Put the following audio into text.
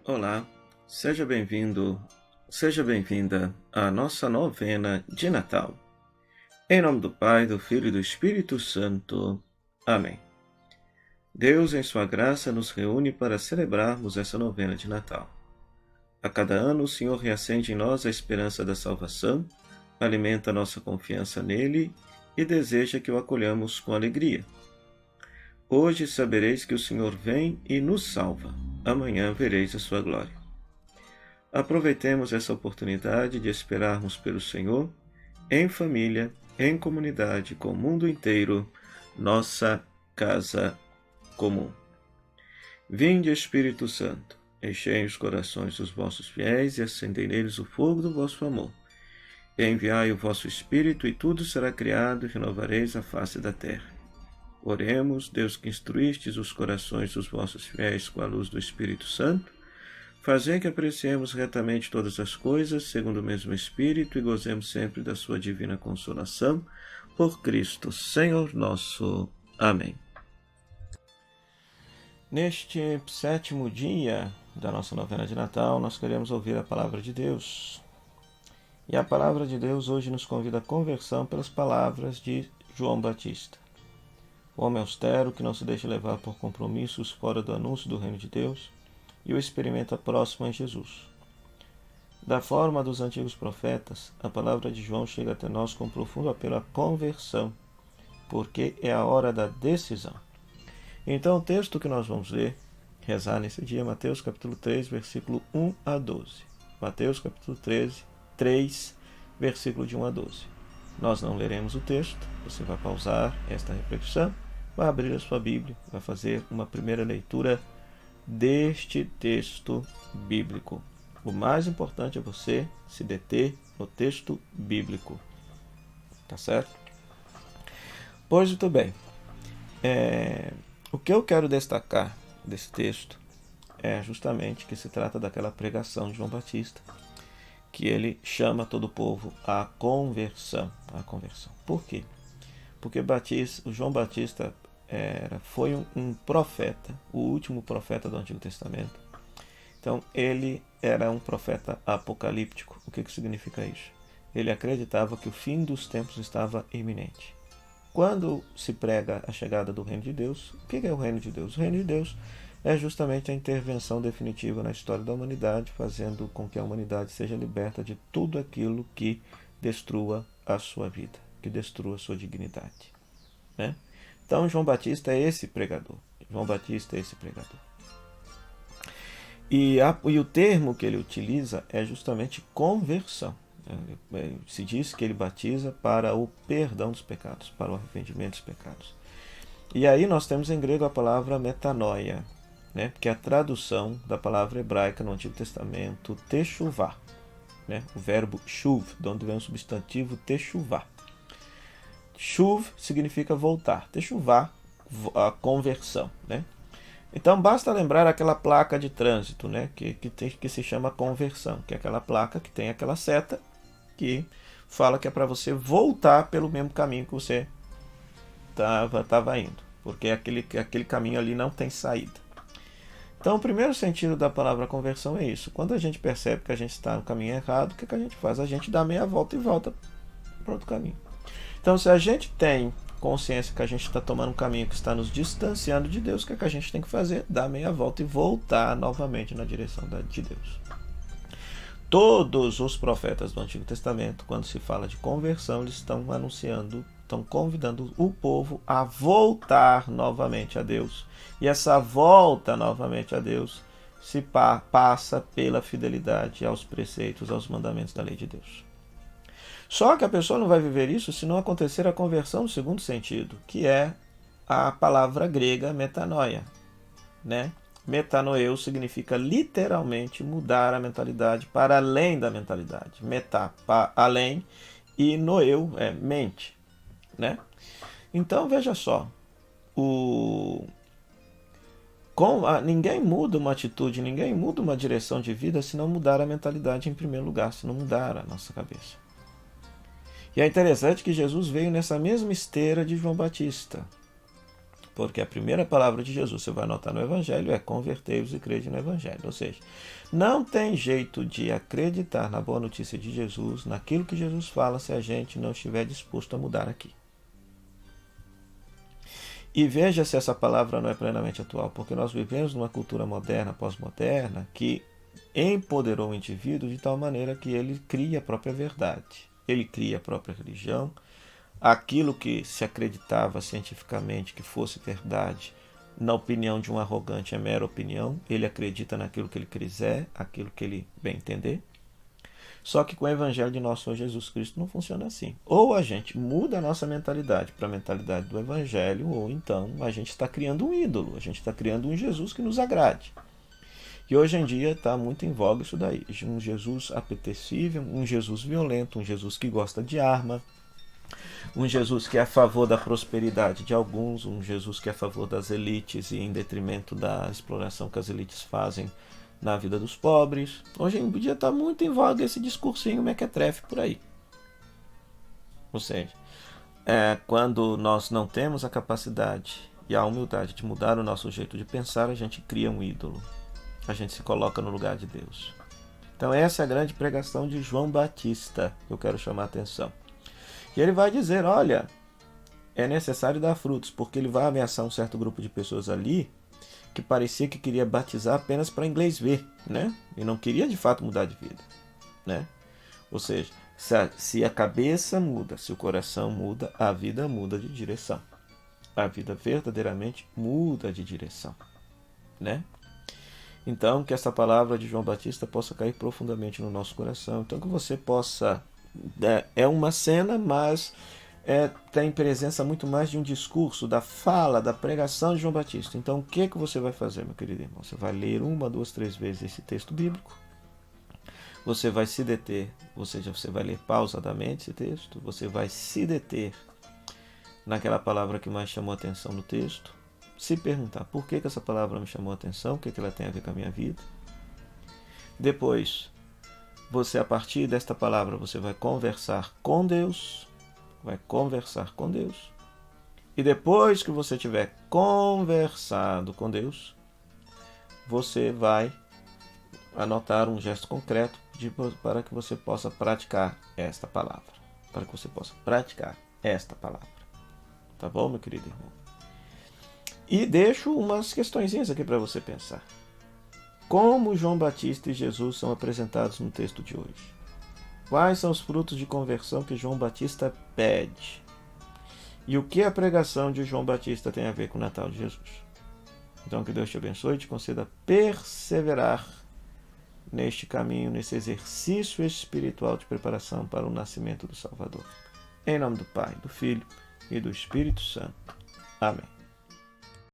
Olá, seja bem-vindo, seja bem-vinda à nossa novena de Natal. Em nome do Pai, do Filho e do Espírito Santo. Amém. Deus, em sua graça, nos reúne para celebrarmos essa novena de Natal. A cada ano, o Senhor reacende em nós a esperança da salvação, alimenta nossa confiança nele e deseja que o acolhamos com alegria. Hoje sabereis que o Senhor vem e nos salva. Amanhã vereis a sua glória. Aproveitemos essa oportunidade de esperarmos pelo Senhor, em família, em comunidade, com o mundo inteiro, nossa casa comum. Vinde, Espírito Santo, enchei os corações dos vossos fiéis e acendei neles o fogo do vosso amor. Enviai o vosso Espírito e tudo será criado e renovareis a face da terra. Oremos, Deus que instruístes os corações dos vossos fiéis com a luz do Espírito Santo, fazei que apreciemos retamente todas as coisas, segundo o mesmo Espírito, e gozemos sempre da sua divina consolação, por Cristo, Senhor nosso. Amém. Neste 7º dia da nossa novena de Natal, nós queremos ouvir a palavra de Deus. E a palavra de Deus hoje nos convida à conversão pelas palavras de João Batista. O homem austero que não se deixa levar por compromissos fora do anúncio do reino de Deus e o experimenta próximo a Jesus. Da forma dos antigos profetas, a palavra de João chega até nós com profundo apelo à conversão, porque é a hora da decisão. Então o texto que nós vamos ler, rezar nesse dia, é Mateus capítulo 3, versículo 1 a 12. Mateus capítulo 3, versículo de 1 a 12. Nós não leremos o texto, você vai pausar esta reflexão, vai abrir a sua Bíblia, vai fazer uma primeira leitura deste texto bíblico. O mais importante é você se deter no texto bíblico. Tá certo? Pois muito bem. O que eu quero destacar desse texto é justamente que se trata daquela pregação de João Batista, que ele chama todo o povo à conversão. Por quê? Porque o João Batista foi um profeta, o último profeta do Antigo Testamento. Então, ele era um profeta apocalíptico. O que significa isso? Ele acreditava que o fim dos tempos estava iminente. Quando se prega a chegada do reino de Deus, o que é o reino de Deus? O reino de Deus é justamente a intervenção definitiva na história da humanidade, fazendo com que a humanidade seja liberta de tudo aquilo que destrua a sua vida, que destrua a sua dignidade. Né? Então, João Batista é esse pregador. E o termo que ele utiliza é justamente conversão. Se diz que ele batiza para o perdão dos pecados, para o arrependimento dos pecados. E aí nós temos em grego a palavra metanoia, né? Que é a tradução da palavra hebraica no Antigo Testamento, techuvá, né? O verbo shuv, de onde vem o substantivo techuvá. Shuv significa voltar, techuvá, a conversão, né? Então basta lembrar aquela placa de trânsito, né? que se chama conversão, que é aquela placa que tem aquela seta que fala que é para você voltar pelo mesmo caminho que você estava indo, porque aquele caminho ali não tem saída. Então, o primeiro sentido da palavra conversão é isso. Quando a gente percebe que a gente está no caminho errado, o que a gente faz? A gente dá meia volta e volta para outro caminho. Então, se a gente tem consciência que a gente está tomando um caminho que está nos distanciando de Deus, o que a gente tem que fazer? Dar meia volta e voltar novamente na direção de Deus. Todos os profetas do Antigo Testamento, quando se fala de conversão, eles estão anunciando, estão convidando o povo a voltar novamente a Deus. E essa volta novamente a Deus se passa pela fidelidade aos preceitos, aos mandamentos da lei de Deus. Só que a pessoa não vai viver isso se não acontecer a conversão no segundo sentido, que é a palavra grega metanoia, né? Metanoeu significa literalmente mudar a mentalidade para além da mentalidade. Metá, além, e noeu é mente, né? Então veja só, ninguém muda uma atitude, ninguém muda uma direção de vida se não mudar a mentalidade em primeiro lugar, se não mudar a nossa cabeça. E é interessante que Jesus veio nessa mesma esteira de João Batista. Porque a primeira palavra de Jesus, você vai notar no Evangelho, é convertei-vos e crede no Evangelho. Ou seja, não tem jeito de acreditar na boa notícia de Jesus, naquilo que Jesus fala, se a gente não estiver disposto a mudar aqui. E veja se essa palavra não é plenamente atual, porque nós vivemos numa cultura moderna, pós-moderna, que empoderou o indivíduo de tal maneira que ele cria a própria verdade. Ele cria a própria religião. Aquilo que se acreditava cientificamente que fosse verdade, na opinião de um arrogante, é mera opinião. Ele acredita naquilo que ele quiser, aquilo que ele bem entender. Só que com o Evangelho de nosso Senhor Jesus Cristo não funciona assim. Ou a gente muda a nossa mentalidade para a mentalidade do Evangelho, ou então a gente está criando um ídolo, a gente está criando um Jesus que nos agrade. E hoje em dia está muito em voga isso daí. Um Jesus apetecível, um Jesus violento, um Jesus que gosta de arma, um Jesus que é a favor da prosperidade de alguns, um Jesus que é a favor das elites e em detrimento da exploração que as elites fazem na vida dos pobres. Hoje em dia está muito em voga esse discursinho mequetrefe por aí. Ou seja, quando nós não temos a capacidade e a humildade de mudar o nosso jeito de pensar, a gente cria um ídolo. A gente se coloca no lugar de Deus. Então essa é a grande pregação de João Batista, que eu quero chamar a atenção. E ele vai dizer, olha, é necessário dar frutos, porque ele vai ameaçar um certo grupo de pessoas ali que parecia que queria batizar apenas para inglês ver, né? E não queria de fato mudar de vida, né? Ou seja, se a cabeça muda, se o coração muda, a vida muda de direção. A vida verdadeiramente muda de direção, né? Então, que essa palavra de João Batista possa cair profundamente no nosso coração. Então, que você possa... É uma cena, mas tem presença muito mais de um discurso, da fala, da pregação de João Batista. Então, o que você vai fazer, meu querido irmão? Você vai ler 1, 2, 3 vezes esse texto bíblico. Você vai se deter, ou seja, você vai ler pausadamente esse texto. Você vai se deter naquela palavra que mais chamou a atenção no texto. Se perguntar por que essa palavra me chamou a atenção, o que ela tem a ver com a minha vida. Depois, você, a partir desta palavra, você vai conversar com Deus. Vai conversar com Deus. E depois que você tiver conversado com Deus, você vai anotar um gesto concreto para que você possa praticar esta palavra. Para que você possa praticar esta palavra. Tá bom, meu querido irmão? E deixo umas questõezinhas aqui para você pensar. Como João Batista e Jesus são apresentados no texto de hoje? Quais são os frutos de conversão que João Batista pede? E o que a pregação de João Batista tem a ver com o Natal de Jesus? Então que Deus te abençoe e te conceda perseverar neste caminho, nesse exercício espiritual de preparação para o nascimento do Salvador. Em nome do Pai, do Filho e do Espírito Santo. Amém.